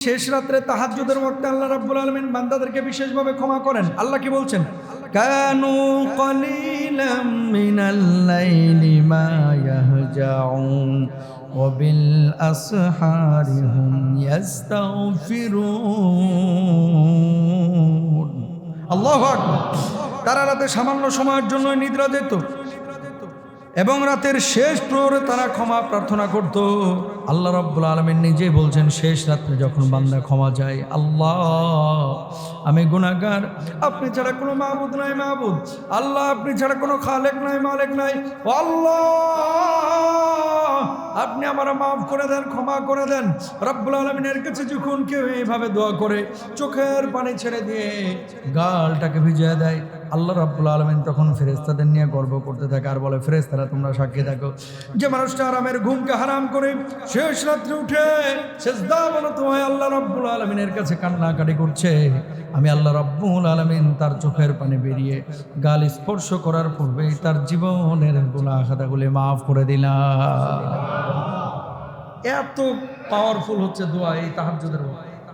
শেষ রাত্রে তাহাজ্জুদের ওয়াক্তে আল্লাহ রাব্বুল আলামিন বান্দাদেরকে বিশেষভাবে ক্ষমা করেন। আল্লাহ কি বলছেন? কানু কলিলাম মিনাল লাইলি মা ইয়াহজাউন ওয়া বিল আসহারি হুম ইস্তাগফিরুন। আল্লাহু আকবার। তারা রাতে সামান্য সময়ের জন্য নিদ্রা যেত এবং রাতের শেষ প্রহরে তারা ক্ষমা প্রার্থনা করত। আল্লাহ রাব্বুল আলামিন নিজেই বলছেন, শেষ রাত্রে যখন বান্দা ক্ষমা চায়, আল্লাহ আমি গুনাহগার, আপনি ছাড়া কোনো মাবুদ নাই মাবুদ, আল্লাহ আপনি ছাড়া কোনো খালেক নাই মালিক নাই, ও আল্লাহ আপনি আমারে মাফ করে দেন, ক্ষমা করে দেন। রাব্বুল আলামিনের কাছে যখন কেউ এইভাবে দোয়া করে চোখের পানি ছেড়ে দিয়ে গালটাকে ভিজিয়ে দেয়, আল্লাহ রাব্বুল আলামিন তখন ফেরেশতাদের নিয়ে গর্ব করতে থাকে আর বলে, ফেরেশতারা তোমরা সাক্ষী থাকো, যে মানুষটা আরামের ঘুমকে হারাম করে শেষ রাত্রে উঠে সিজদা অবনত হয়ে আল্লাহ রাব্বুল আলামিনের কাছে কান্নাকাটি করছে, আমি আল্লাহ রাব্বুল আলামিন তার চোখের পানি বেরিয়ে গাল স্পর্শ করার পূর্বেই তার জীবনের গুনাহ খাতাগুলি মাফ করে দিলাম। এত পাওয়ারফুল হচ্ছে দোয়া এই তাহাজ্জুদের ওয়াক্ত।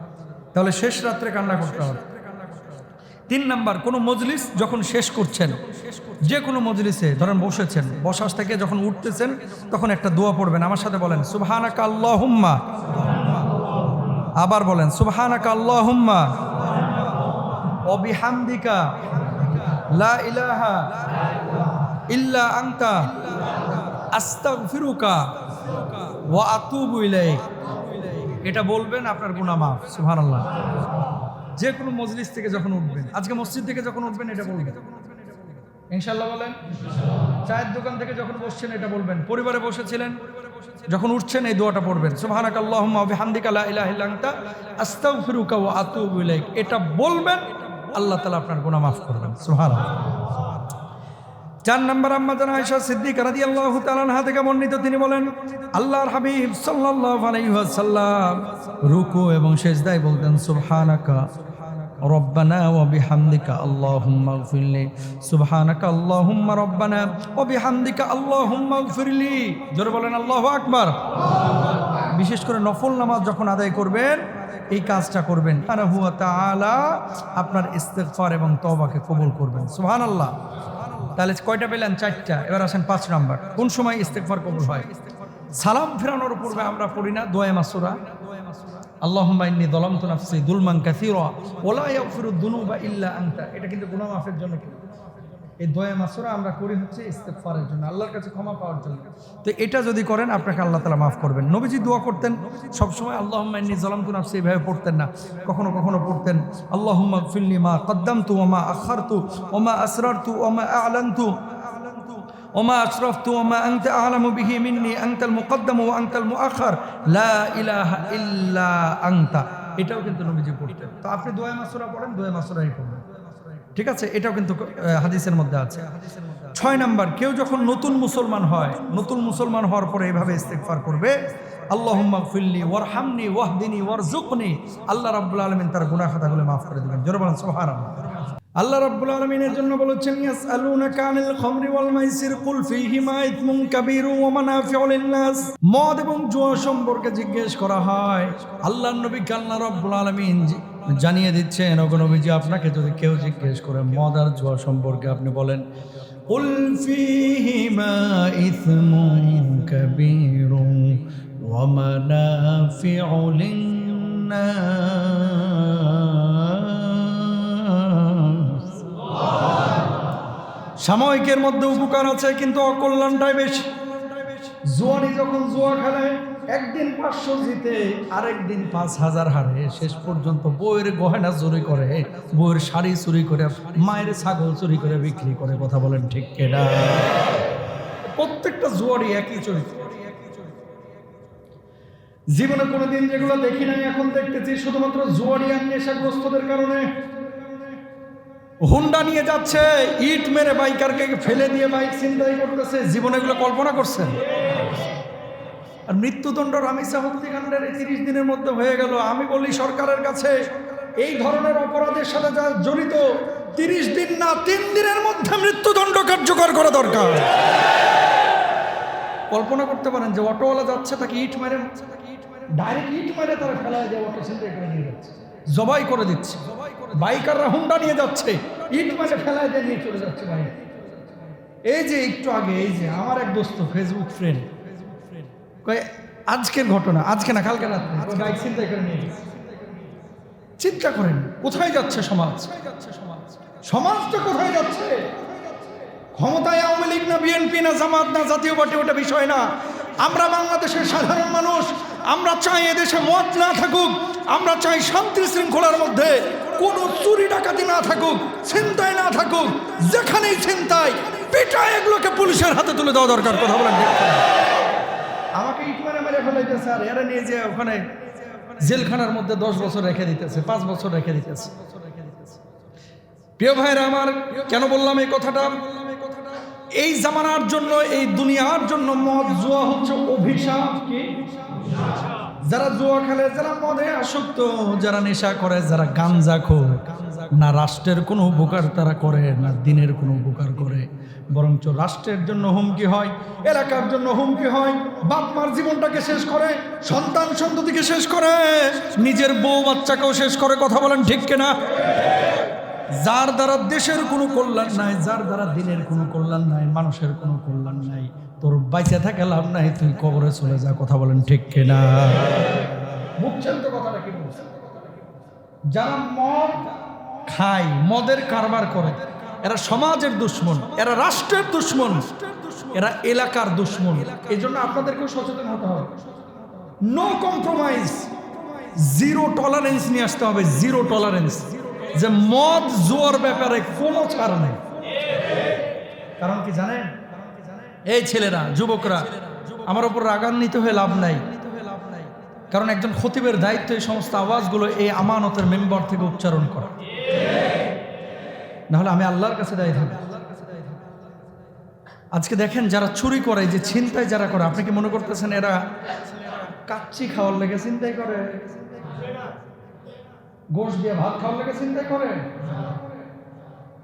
তাহলে শেষ রাত্রে কান্না করতে হবে। 3 নাম্বার, কোনো মজলিস যখন শেষ করছেন, যে কোনো মজলিসে ধরেন বসেছেন, বসাস থেকে যখন উঠতেছেন তখন একটা দোয়া পড়বেন। আমার সাথে বলেন, সুবহানাকা আল্লাহুম্মা, আবার বলেন সুবহানাকা আল্লাহুম্মা ওয়া বিহামদিকা লা ইলাহা ইল্লা আনতা আস্তাগফিরুকা ওয়া আতুবু ইলাইক। এটা বলবেন, আপনার গুনাহ মাফ। সুবহানাল্লাহ। যে কোনো মজলিস থেকে যখন উঠবেন, আজকে মসজিদ থেকে যখন উঠবেন এটা বলবেন ইনশাআল্লাহ। বলেন, চায়ের দোকান থেকে যখন বসছেন এটা বলবেন, পরিবারে বসেছিলেন যখন উঠছেন এই দোয়াটা পড়বেন, সুবহানাকা আল্লাহুম্মা ওয়া বিহামদিকা লা ইলাহা ইল্লা আনতা আস্তাগফিরুকা ওয়া আতুবু ইলাইক। এটা বলবেন, আল্লাহ তাআলা আপনার গুনাহ মাফ করবেন। সুবহানাল্লাহ। 4 নম্বর, আম্মা জান আয়েশা সিদ্দিকা রাদিয়াল্লাহু তাআলা আনহা থেকে বর্ণিত, তিনি বলেন, আল্লাহর হাবিব সাল্লাল্লাহু আলাইহি ওয়াসাল্লাম রুকু এবং সিজদায় বলতেন, সুবহানাকা রব্বানা ওয়া বিহামদিকা আল্লাহুম্মা গফিরলি, সুবহানাকা আল্লাহুম্মা রব্বানা ওয়া বিহামদিকা আল্লাহুম্মা গফিরলি। জোরে বলেন আল্লাহু আকবার। বিশেষ করে নফল নামাজ যখন আদায় করবেন এই কাজটা করবেন, সুবহানাহু ওয়া তাআলা আপনার ইস্তিগফার এবং তওবাকে কবুল করবেন। সুবহানাল্লাহ। তাহলে কয়টা পেলেন? 4টা। এবার আসেন 5 নাম্বার, কোন সময় ইস্তিগফার কবুল হয়? সালাম ফেরানোর পূর্বে আমরা পড়ি না দোয়া মাসুরা, আল্লাহুম্মা ইন্নী যালামতু নাফসি যুলমান কাসীরা ওয়া লা ইয়াগফিরুদ যুনুবা ইল্লা আনতা। এটা কিন্তু গুনাহ মাফের জন্য। এই দোয়া মাসুরা আমরা করি হচ্ছে ইস্তিগফারের জন্য, আল্লাহর কাছে ক্ষমা পাওয়ার জন্য। তো এটা যদি করেন আপনাকে আল্লাহ তাআলা মাফ করবেন। নবীজি দোয়া করতেন সবসময় আল্লাহুম্মা ইন্নী যালামতু নাফসি, এভাবে পড়তেন না, কখনো কখনো পড়তেন আল্লাহুম্মা গফিরলি মা কদ্দামতু ওয়া মা আখারতু ওয়া মা আসরারতু ওয়া মা আ'লানতু ওমা আশরাফতু ওমা আনতা আ'লামু বিহি মিন্নি আনতাল মুকদ্দাম ওয়া আনতাল মুআখার লা ইলাহা ইল্লা আনতা। এটাও কিন্তু নবীজি পড়তেন। তো আপনি দোয়া মাসুরা পড়েন, দোয়া মাসুরাই পড়বেন, ঠিক আছে? এটাও কিন্তু হাদিসের মধ্যে আছে। 6 নাম্বার, কেউ যখন নতুন মুসলমান হয়, নতুন মুসলমান হওয়ার পরে এভাবে ইস্তিগফার করবে, আল্লাহুম্মা গফিরলি ওয়ারহামনি ওয়াহদিনি ওয়ারযুকনি। আল্লাহ রাব্বুল আলামিন তার গুনাহ খাতাগুলো মাফ করে দিবেন। জোরে বলেন সুবহানাল্লাহ। আল্লাহ রাব্বুল আলামিনের জন্য বলেছেন, ইয়াসআলুনাকা আনিল খামরি ওয়াল মাইসির কুল ফীহিমা ইসমুন কাবীরু ওয়া মানাফিউ লিন-নাস। মদ এবং জুয়া সম্পর্কে জিজ্ঞেস করা হয়, আল্লাহর নবী আল্লাহ রাব্বুল আলামিন জানিয়ে দিচ্ছেন, ওগো নবীজি আপনাকে যদি কেউ জিজ্ঞেস করে মদ আর জুয়া সম্পর্কে, আপনি বলেন, কুল ফীহিমা ইসমুন কাবীরু ওয়া মানাফিউ লিন-নাস। সাময়িকের মধ্যে উপকার আছে কিন্তু অকল্যাণটাই বেশি। জুয়ানি যখন জুয়া খেলে একদিন 500 জিতে আরেকদিন 5000 হারে, শেষ পর্যন্ত বউয়ের গয়না চুরি করে, বউয়ের শাড়ি চুরি করে, মায়ের ছাগল চুরি করে বিক্রি করে। কথা বলেন ঠিক কিনা? প্রত্যেকটা জুয়ারি একই চরিত্র। জীবনে কোনোদিন যেগুলো দেখি নাই এখন দেখতেছি, শুধুমাত্র জুয়ারি আর নেশাগ্রস্তদের কারণে। হুন্ডা নিয়ে যাচ্ছে, ইট মেরে বাইকারকে ফেলে দিয়ে বাইক ছিনতাই করতেছে। জীবনে এগুলো কল্পনা করছেন? আর মৃত্যুদণ্ড রামিসা হত্যাকাণ্ডের 30 দিনের মধ্যে হয়ে গেল। আমি বলি সরকারের কাছে, এই ধরনের অপরাধের সাথে যারা জড়িত 30 দিন না 3 দিনের মধ্যে মৃত্যুদণ্ড কার্যকর করা দরকার। কল্পনা করতে পারেন যে অটোওয়ালা যাচ্ছে, তাকে ইট মেরে ডাইরেক্ট ইট মেরে তারা ফেলায় দিয়ে অটো ছিনতাই করে নিয়ে যাচ্ছে, জবাই করে দিচ্ছে। বাইকাররা হুন্ডা নিয়ে যাচ্ছে, ইট মেরে ফেলায় দিয়ে নিয়ে চলে যাচ্ছে বাইরে। এই যে একটু আগে এই যে আমার এক দোস্ত ফেসবুক ফ্রেন্ড কয় আজকের ঘটনা, আজকে না কালকে রাতে বাইক ছিনতাই করে নিয়ে গেছে। চিন্তা করেন কোথায় যাচ্ছে সমাজ, সমাজটা কোথায় যাচ্ছে? ক্ষমতায় আওয়ামী লীগ না বিএনপি না জামাত না জাতীয় পার্টি, ওটা বিষয় না। আমরা বাংলাদেশের সাধারণ মানুষ, আমরা চাই এদেশে মদ না থাকুক, আমরা চাই শান্তি শৃঙ্খলার মধ্যে কোনো চুরি ডাকাতি না থাকুক, ছিনতাই না থাকুক। যেখানেই ছিনতাই পিটায় এগুলোকে পুলিশের হাতে তুলে দেওয়া দরকার। কথা বলেন, আমাকে ইট মেরে মেরে ফেলাইতেছে আর এরা নিয়ে যে ওখানে জেলখানার মধ্যে 10 বছর রেখে দিতেছে, 5 বছর রেখে দিতেছে। প্রিয় ভাইরা আমার, কেন বললাম এই কথাটা? এই জামানার জন্য, এই দুনিয়ার জন্য মদ জুয়া হচ্ছে অভিশাপ। কি? যারা জুয়া খেলে, যারা মদে আসক্ত, যারা নেশা করে, যারা গাঞ্জাখোর, না রাষ্ট্রের কোনো উপকার তারা করে, না দিনের কোনো উপকার করে, বরঞ্চ রাষ্ট্রের জন্য হুমকি হয়, এলাকার জন্য হুমকি হয়, বাপ মার জীবনটাকে শেষ করে, সন্তান সন্ততিকে শেষ করে, নিজের বউ বাচ্চাকেও শেষ করে। কথা বলেন ঠিক কিনা? যার দ্বারা দেশের কোনো কল্যাণ নাই, যার দ্বারা দিনের কোনো কল্যাণ নাই, মানুষের কোনো কল্যাণ নাই, তোর বাইচে থাকে লাভ নাই, তুই কবরে চলে যা। কথা বলেন ঠিক কিনা? বুঝছেন তো কথাটা কি বলছে? যারা মদ খায়, মদের কারবার করে, এরা সমাজের দুশ্মন, এরা রাষ্ট্রের দুশ্মন, এরা এলাকার দুশ্মন। এই জন্য আপনাদেরকেও সচেতন হতে হবে। নো কম্প্রোমাইজ, জিরো টলারেন্স নিয়ে আসতে হবে। জিরো টলারেন্স, যে মদ জুয়ার ব্যাপারে কোনো ছাড় নেই। কারণ কি জানেন? এই ছেলেরা, যুবকরা, আমার উপর রাগান্বিত হয়ে লাভ নাই। কারণ একজন খতিবের দায়িত্ব এই সমস্ত আওয়াজগুলো এই আমানতের মেম্বার থেকে উচ্চারণ করা, নাহলে আমি আল্লাহর কাছে দায়ী থাকবো। আজকে দেখেন যারা চুরি করে, যে ছিনতাই যারা করে, আপনি কি মনে করতেছেন এরা কাচ্চি খাওয়ার লেগে ছিনতাই করে? গোশ দিয়ে ভাত খাওয়ার লেগে ছিনতাই করে?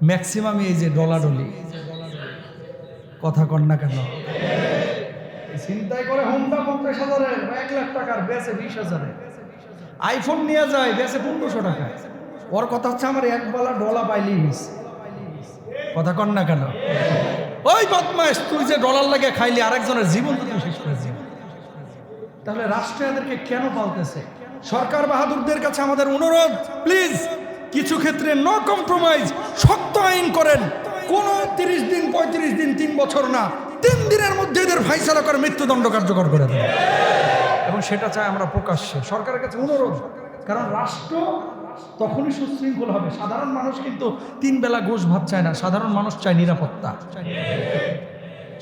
ম্যাক্সিমাম এই যে ডলাডলি, কথা কন না কেন, ছিনতাই করে হুন্ডা 50,000-এর, 1 লাখ টাকার বেচে 20,000-এ, আইফোন নিয়ে যায় বেচে 1500 টাকা। ওর কথা হচ্ছে আমার একবেলা ডলা পাইলেই হয়েছে। কথা কন না কেন? ওই বদমাইশ, তুই যে ডলার লাগে খাইলি, আরেকজনের জীবন তো তুই শেষ করে দিবি। তাহলে রাষ্ট্র এদেরকে কেন পালতেছে? সরকার বাহাদুরদের কাছে আমাদের অনুরোধ, প্লিজ কিছু ক্ষেত্রে নো কম্প্রোমাইজ, শক্ত আইন করেন। কোন 30 দিন 35 দিন 3 বছর না, 3 দিনের মধ্যে এদের ফাইসালা করে মৃত্যুদণ্ড কার্যকর করে দেন। এবং সেটা চাই আমরা প্রকাশ্যে, সরকারের কাছে অনুরোধ। কারণ রাষ্ট্র তখনই সুশৃঙ্খল হবে। সাধারণ মানুষ কিন্তু 3 বেলা গোশ ভাত চায় না। সাধারণ মানুষ চায় নিরাপত্তা।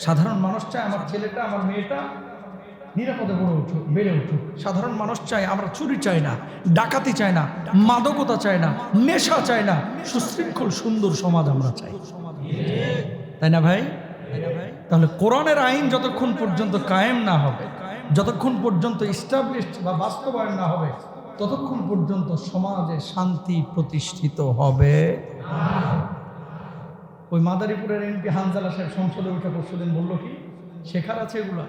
সাধারণ মানুষ চায় আমার ছেলেটা, আমার মেয়েটা নিরাপদে বেড়ে উঠুক। সাধারণ মানুষ চায়, আমরা চুরি চাই না, ডাকাতি চাই না, মাদকতা চাই না, নেশা চাই না, সুশৃঙ্খল সুন্দর সমাজ আমরা চাই। তাই না ভাই? তাহলে কোরআনের আইন যতক্ষণ পর্যন্ত কায়েম না হবে, যতক্ষণ পর্যন্ত ইস্টাবলিশড বা বাস্তবায়ন না হবে, ততক্ষণ পর্যন্ত সমাজে শান্তি প্রতিষ্ঠিত হবে। ওই মাদারীপুরের এমপি হানজালা সাহেব সংসদে উঠে পরশুদিন বললো কি, শেখার আছে এগুলা।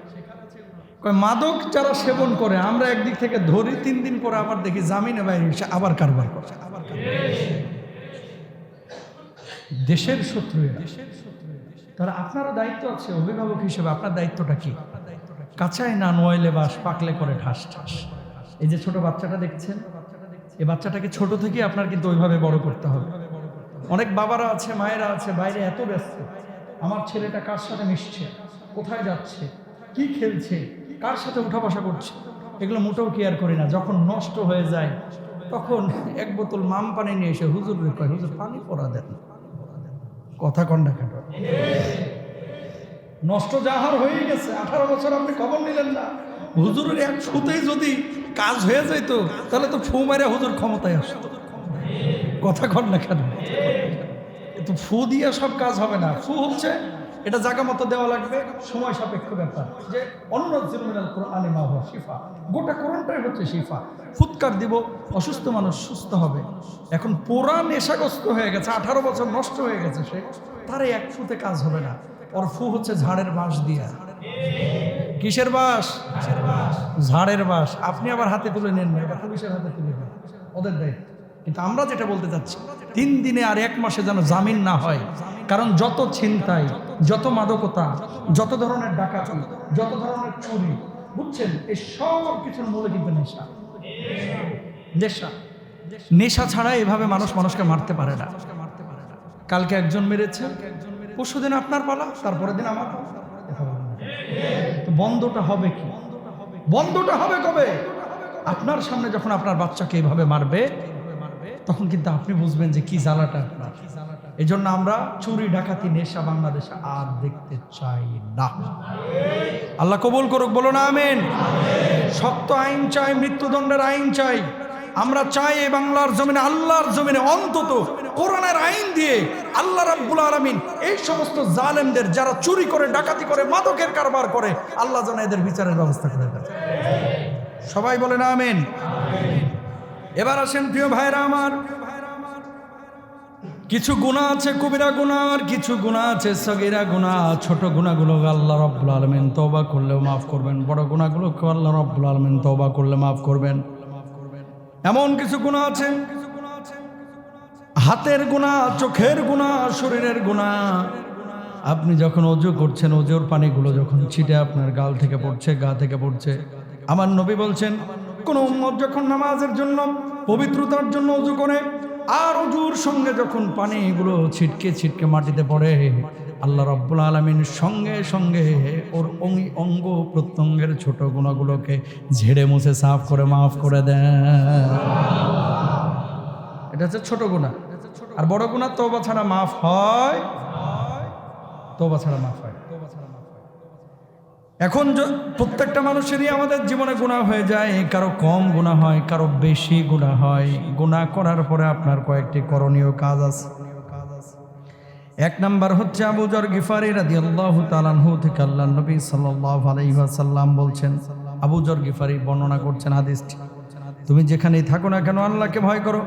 মাদক যারা সেবন করে, আমরা একদিক থেকে ধরি, 3 দিন পরে আবার দেখি জামিনে বাইরে এসে আবার কারবার করে। দেশের শত্রু। তাহলে আপনারও দায়িত্ব আছে অভিভাবক হিসেবে। আপনার দায়িত্বটা কি? কাঁচায় না নোয়াইলে বাস, পাকলে করে ঠাস ঠাস। এই যে ছোট বাচ্চাটা দেখছেন, এই বাচ্চাটাকে ছোট থেকে আপনার কিন্তু ওইভাবে বড় করতে হবে। অনেক বাবারা আছে, মায়েরা আছে, বাইরে এত ব্যস্ত, আমার ছেলেটা কার সাথে মিশছে, কোথায় যাচ্ছে, কি খেলছে, কার সাথে উঠা বসা করছে, এগুলো মোটেও কেয়ার করি না। যখন নষ্ট হয়ে যায় তখন 1 বোতল মাম পানি নিয়ে এসে হুজুর কয়, হুজুর পানি পরা দেন। কথা কন্ডা কাটো। নষ্ট যাহার হয়ে গেছে, 18 বছর আপনি খবর নিলেন না। হুজুরের এক ফুতেই যদি কাজ হয়ে যেত, তাহলে তো ফু মারে হুজুর ক্ষমতায় আসতো। কথা কন্ডা কেন? তো ফু দিয়ে সব কাজ হবে না। ফু হচ্ছে এটা জায়গা মতো দেওয়া লাগবে, সময় সাপেক্ষ ব্যাপার। যে অন্য জিরমিনাল কোরআনে মা হুয়া শিফা, গোটা কোরআনটাই হচ্ছে শিফা। ফুৎকার দিব, অসুস্থ মানুষ সুস্থ হবে। এখন পুরা নেশাগ্রস্ত হয়ে গেছে, 18 বছর নষ্ট হয়ে গেছে সে, তার 1 ফুতে কাজ হবে না। ওর ফু হচ্ছে ঝাড়ের বাঁশ দিয়া। কিসের বাঁশ? ঝাড়ের বাস আপনি আবার হাতে তুলে নেন না, এটা পুলিশের হাতে তুলে নেন, ওদের দায়িত্ব। কিন্তু আমরা যেটা বলতে চাচ্ছি, 3 দিনে আর 1 মাসে যেন জামিন না হয়। কারণ যত ছিনতাই, যত মাদকতা, যত ধরনের ডাকাতি, যত ধরনের চুরি, বুঝছেন, এই সব কিছুর মূলে কিন্তু নেশা। নেশা নেশা ছাড়া এভাবে মানুষকে মারতে পারে না। কালকে একজন মেরেছে, পরশুদিন আপনার পালা, তারপরের দিন আমার পালা। তো বন্ধটা হবে কি? বন্ধটা হবে কবে? আপনার সামনে যখন আপনার বাচ্চাকে এইভাবে মারবে, তখন কিন্তু আপনি বুঝবেন যে কি জ্বালাটা আপনার। এই জন্য আমরা চুরি, ডাকাতি, নেশা বাংলাদেশে আর দেখতে চাই না। আল্লাহ কবুল করুক, বলো না আমিন। শক্ত আইন চাই, মৃত্যুদণ্ডের আইন চাই। আমরা চাই এই বাংলার জমিনে, আল্লাহর জমিনে অন্তত কোরআনের আইন দিয়ে আল্লাহ রাব্বুল আলামিন এই সমস্ত জালেমদের, যারা চুরি করে, ডাকাতি করে, মাদকের কারবার করে, আল্লাহ যেন এদের বিচারের ব্যবস্থা করে দেন। সবাই বলে না আমিন। এবার আসেন প্রিয় ভাইরা আমার, কিছু গুনাহ আছে কবিরা গুনাহ, আর কিছু গুনাহ আছে সগীরা গুনাহ। ছোট গুনাহগুলো আল্লাহ রাব্বুল আলামিন তওবা করলেও মাফ করবেন, বড় গুনাহগুলোকে আল্লাহ রাব্বুল আলামিন তওবা করলে মাফ করবেন। এমন কিছু গুনাহ আছে, হাতের গুনাহ, চোখের গুনাহ, শরীরের গুনাহ। আপনি যখন ওযু করছেন, ওযুর পানিগুলো যখন ছিটে আপনার গাল থেকে পড়ছে, গা থেকে পড়ছে, আমার নবী বলছেন, কোন উম্মত যখন নামাজের জন্য, পবিত্রতার জন্য ওযু করে, আর ওযুর সঙ্গে যখন পানিগুলো ছিটকে ছিটকে মাটিতে পড়ে, আল্লাহ রাব্বুল আলামিন সঙ্গে সঙ্গে ওর অঙ্গ প্রত্যঙ্গের ছোট গুনাহগুলোকে ঝেড়ে মুছে সাফ করে মাফ করে দেন। এটা হচ্ছে ছোট গুনাহ। আর বড় গুনাহ তওবা ছাড়া মাফ হয়, তওবা ছাড়া মাফ হয়। এখন প্রত্যেকটা মানুষেরই আমাদের জীবনে গুনাহ হয়ে যায়, কারো কম গুনাহ হয়, কারো বেশি গুনাহ হয়। গুনাহ করার পরে আপনার কয়েকটি করণীয় কাজ আছে। 1 নাম্বার হচ্ছে আবু যর গিফারি রাদিয়াল্লাহু তাআলা আনহু থেকে আল্লাহর নবী সাল্লাল্লাহু আলাইহি ওয়াসাল্লাম বলছেন, আবু যর গিফারি বর্ণনা করছেন হাদিসটি, তুমি যেখানেই থাকো না কেন আল্লাহকে ভয় করো,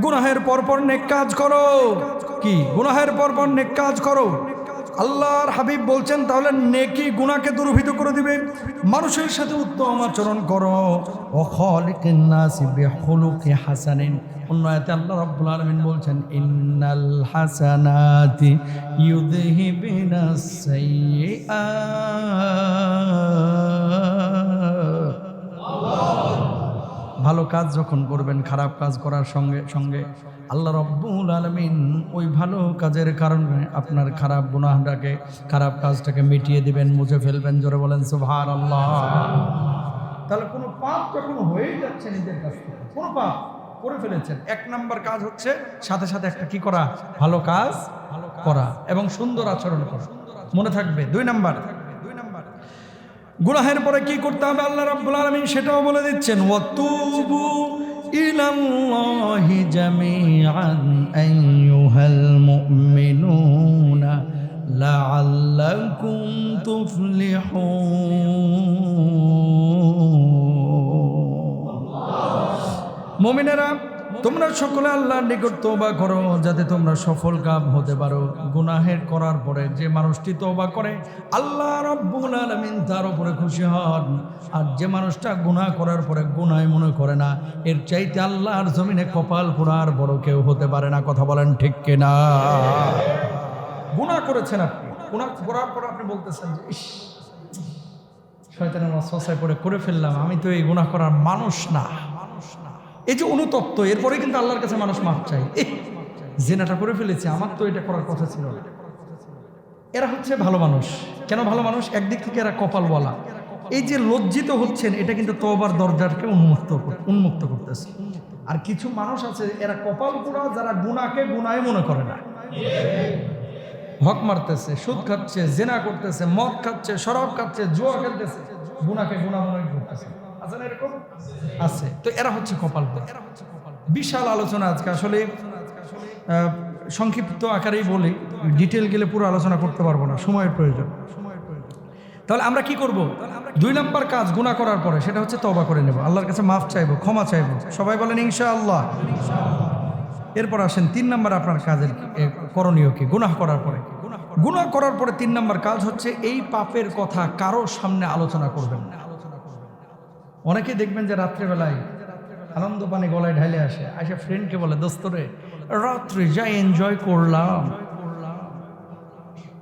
গুনাহের পরপর নেক কাজ করো। কি? গুনাহের পরপর নেক কাজ করো। আল্লাহর হাবিব বলছেন, তাহলে নেকি গুনাহকে দূরীভূত করে দিবে। মানুষের সাথে উত্তম আচরণ করো। ওয়া খালিকিন নাসি বিখুলুকি হাসানিন। অন্য আয়াতে আল্লাহ রাব্বুল আলামিন বলছেন, ইন্নাল হাসানাতি ইউযহিবিনাস সাইয়্যাত। ভালো কাজ যখন করবেন, খারাপ কাজ করার সঙ্গে সঙ্গে আল্লাহ রাব্বুল আলামিন ওই ভালো কাজের কারণে আপনার খারাপ গুনাহটাকে, খারাপ কাজটাকে মিটিয়ে দিবেন, মুছে ফেলবেন। জোরে বলেন সুবহানাল্লাহ। তাহলে কোনো পাপ যখন হয়ে যাচ্ছে নিজের কাছ থেকে, কোনো পাপ করে ফেলেছেন, 1 নাম্বার কাজ হচ্ছে সাথে সাথে একটা কি করা? ভালো কাজ করা এবং সুন্দর আচরণ করা। মনে থাকবে। 2 নাম্বার, গুনাহের পরে কি করতে হবে আল্লাহ রাব্বুল আলামিন সেটাও বলে দিচ্ছেন, ওয়াতুবু ইলাল্লাহি জামিআন আইয়ুহাল মুমিনুনা লাআল্লাকুম তুফলিহুন। মুমিনেরা, তোমরা সকলে আল্লাহর নিকট তওবা করো, যাতে তোমরা সফল কাম হতে পারো। গুনাহের করার পরে যে মানুষটি তওবা করে, আল্লাহ রাব্বুল আলামিন তার উপরে খুশি হন। আর যে মানুষটা গুনাহ করার পরে গুনাহ মনে করে না, এর চাইতে আল্লাহর জমিনে কপাল পোড়ার বড় কেউ হতে পারে না। কথা বলেন ঠিক কিনা? গুনাহ করেছেন আপনি, গুনাহ করার পরে আপনি বলতেছেন যে ইস, শয়তানের ওয়াসওয়াসায় পড়ে করে ফেললাম, আমি তো এই গুনাহ করার মানুষ না। এই যে অনুতপ্ত, এরপরে কিন্তু আল্লাহর কাছে মানুষ মাফ চাই, জিনাটা করে ফেলেছে, আমার তো এটা করার কথা ছিল না। এরা হচ্ছে ভালো মানুষ। কেন ভালো মানুষ? একদিক থেকে এরা কপালওয়ালা। এই যে লজ্জিত হচ্ছেন, এটা কিন্তু তওবার দরজাকে উন্মুক্ত করতেছে। আর কিছু মানুষ আছে, এরা কপাল পোড়া, যারা গুনাহকে গুনাহই মনে করে না। হক মারতেছে, সুদ খাচ্ছে, জিনা করতেছে, মদ খাচ্ছে, শরাব খাচ্ছে, জুয়া খেলতেছে, গুনাহকে গুনাহ মনে করতেছে। আছেন এরকম? আছে। তো এরা হচ্ছে কপাল পোড়া। বিশাল আলোচনা আজকে, আসলে সংক্ষিপ্ত আকারেই বলি, ডিটেল গেলে পুরো আলোচনা করতে পারবো না, সময়ের প্রয়োজন। তাহলে আমরা কি করব? 2 নাম্বার কাজ গুনাহ করার পরে, সেটা হচ্ছে তওবা করে নেব, আল্লাহর কাছে মাফ চাইবো, ক্ষমা চাইবো। সবাই বলেন ইনশাআল্লাহ। এরপর আসেন 3 নাম্বার আপনার কাজের করণীয় কি? গুনাহ করার পরে, গুনাহ করার পরে 3 নাম্বার কাজ হচ্ছে এই পাপের কথা কারো সামনে আলোচনা করবেন না। অনেকে দেখবেন যে রাত্রেবেলায় আনন্দ পানি গলায় ঢালে আসে ফ্রেন্ডকে বলে, দোস্তরে রাত্রে যাই এনজয় করলাম,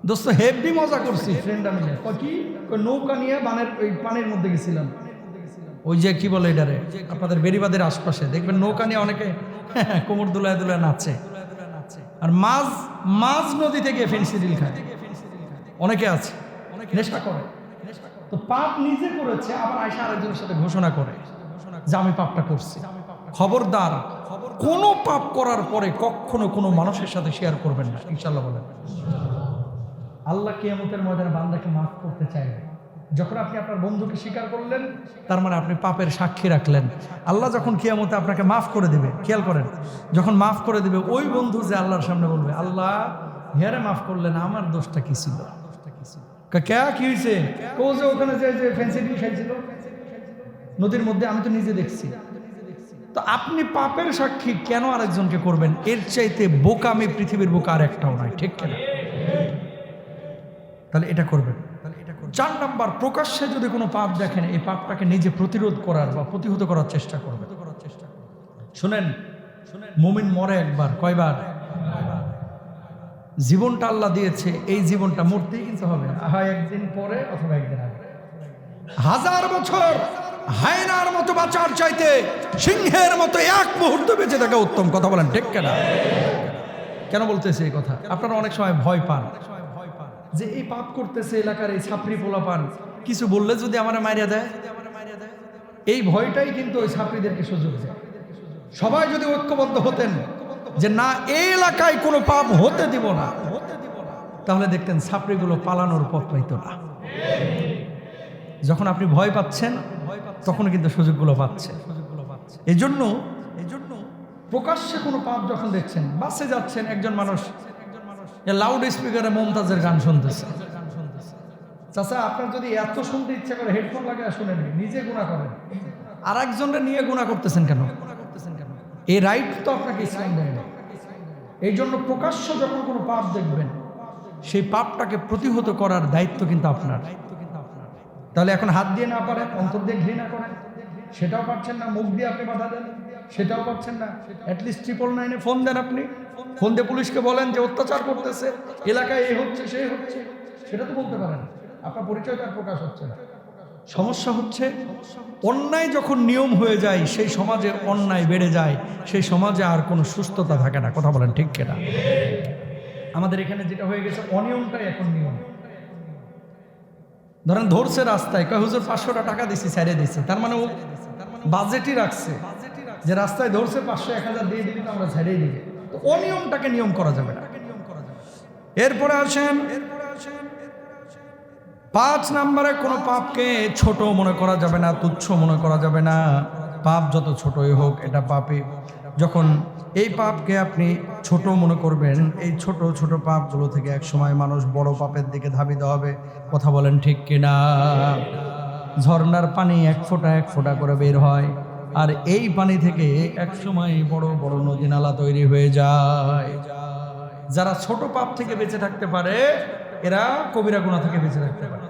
দোস্ত হেভি মজা করছি ফ্রেন্ডরা মিলে। কি নৌকা নিয়ে ওই পানির মধ্যে গেছিলাম, ওই যে কি বলে এটারে, আপনাদের বেরিবাদের আশপাশে দেখবেন নৌকা নিয়ে অনেকে কোমর দুলায় দুলায় নাচে, আর মাঝ নদীতে গিয়ে ফেন্সিডিল খায়। অনেকে আছে নেশা করে, তো পাপ নিজে করেছে, আবার আয়সা আরেকজনের সাথে ঘোষণা করে যে আমি পাপটা করছি। খবরদার, কোনো পাপ করার পরে কখনো কোনো মানুষের সাথে শেয়ার করবেন না, ইনশাআল্লাহ বলেন। আল্লাহ কিয়ামতের ময়দানে বান্দাকে মাফ করতে চাইবে। যখন আপনি আপনার বন্ধুকে স্বীকার করলেন, তার মানে আপনি পাপের সাক্ষী রাখলেন। আল্লাহ যখন কিয়ামতে আপনাকে মাফ করে দেবে, খেয়াল করেন, যখন মাফ করে দেবে ওই বন্ধু যে আল্লাহর সামনে বলবে, আল্লাহ হেরে মাফ করলেন, আমার দোষটা কি ছিল? কি হয়েছে? ও যে ওখানে যে ফেন্সিডিল খাইছিল নদীর মধ্যে, আমি তো নিজে দেখছি। তো আপনি পাপের সাক্ষী কেন আরেকজনকে করবেন? এর চাইতে বোকামি পৃথিবীর বুকে আর একটাও নাই, ঠিক কিনা? তাহলে এটা করবেন। 4 নাম্বার, প্রকাশ্যে যদি কোনো পাপ দেখেন, এই পাপটাকে নিজে প্রতিরোধ করার বা প্রতিহত করার চেষ্টা করবেন। শুনেন, মুমিন মরে একবার, কয়বার? জীবনটা আল্লাহ দিয়েছে, এই জীবনটা মরতেই কিন্তু হবে, হয় একদিন পরে অথবা একদিন আগে। 1000 বছর হায়নার মতো বাঁচার চাইতে সিংহের মতো এক মুহূর্ত বেঁচে থাকা উত্তম। কথা বলেন ঠিক কিনা? কেন বলতেছে এই কথা? আপনারা অনেক সময় ভয় পান যে এই পাপ করতেছে এলাকার এই ছাপরি পোলা পান, কিছু বললে যদি আমার মারিয়া দেয়। এই ভয়টাই কিন্তু ওই ছাপরিদেরকে সুযোগ দেয়। সবাই যদি ঐক্যবদ্ধ হতেন যে না, এই এলাকায় কোনো পাপ হতে দিব না, তাহলে দেখতেন ছাপরিগুলো পালানোর পথ পাইত না। যখন আপনি ভয় পাচ্ছেন, তখন কিন্তু সুযোগগুলো পাচ্ছে। এই জন্য প্রকাশ্যে কোনো পাপ যখন দেখছেন, বাসে যাচ্ছেন, একজন মানুষ লাউড স্পিকারে মমতাজের গান শুনতেছে। চাচা, আপনার যদি এত শুনতে ইচ্ছা করে হেডফোন লাগিয়ে শুনেন, নিজে গুনাহ করেন, আর একজনের নিয়ে গুনাহ করতেছেন কেন? এই রাইট তো আপনাকে ইসলাম দেয় না। এই জন্য প্রকাশ্য যখন কোনো পাপ দেখবেন, সেই পাপটাকে প্রতিহত করার দায়িত্ব কিন্তু আপনার। তাহলে এখন হাত দিয়ে না পারেন, অন্তর দিয়ে ঘৃণা করেন, সেটাও পারছেন না, মুখ দিয়ে আপনি বাধা দেন, সেটাও পারছেন না, অ্যাটলিস্ট 999 ফোন দেন। আপনি ফোন দিয়ে পুলিশকে বলেন যে অত্যাচার করতেছে এলাকায়, এই হচ্ছে সেই হচ্ছে, সেটা তো বলতে পারেন। আপনার পরিচয় তার প্রকাশ হচ্ছে না। সমস্যা হচ্ছে অন্যায় যখন নিয়ম হয়ে যায়, সেই সমাজে অন্যায় বেড়ে যায়, সেই সমাজে আর কোনো সুস্থতা থাকে না। কথা বলেন ঠিক কিনা? আমাদের এখানে যেটা হয়ে গেছে, অনিয়মটাই এখন নিয়ম। ধরেন ধরছে রাস্তায়, কয় হুজুর 500 টাকা দিছি, ছেড়ে দিছি, তার মানে ও বাজেটই রাখছে যে রাস্তায় ধরছে 500-1000 দিয়ে দিবি, তো আমরা ছেড়েই দিবি। তো অনিয়মটাকে নিয়ম করা যাবে না। এরপরে আসেন 5 নম্বরে, কোনো পাপকে ছোট মনে করা যাবে না, তুচ্ছ মনে করা যাবে না। পাপ যত ছোটই হোক, এটা পাপই। যখন এই পাপকে আপনি ছোট মনে করবেন, এই ছোট ছোট পাপগুলো থেকে এক সময় মানুষ বড় পাপের দিকে ধাবিত হবে। কথা বলেন ঠিক কিনা? ঝর্ণার পানি এক ফোঁটা করে বের হয়, আর এই পানি থেকে এক সময় বড় বড় নদী নালা তৈরি হয়ে যায়। যারা ছোট পাপ থেকে বেঁচে থাকতে পারে, এরা কবিরা গুনাহ থেকে বেঁচে থাকতে পারে।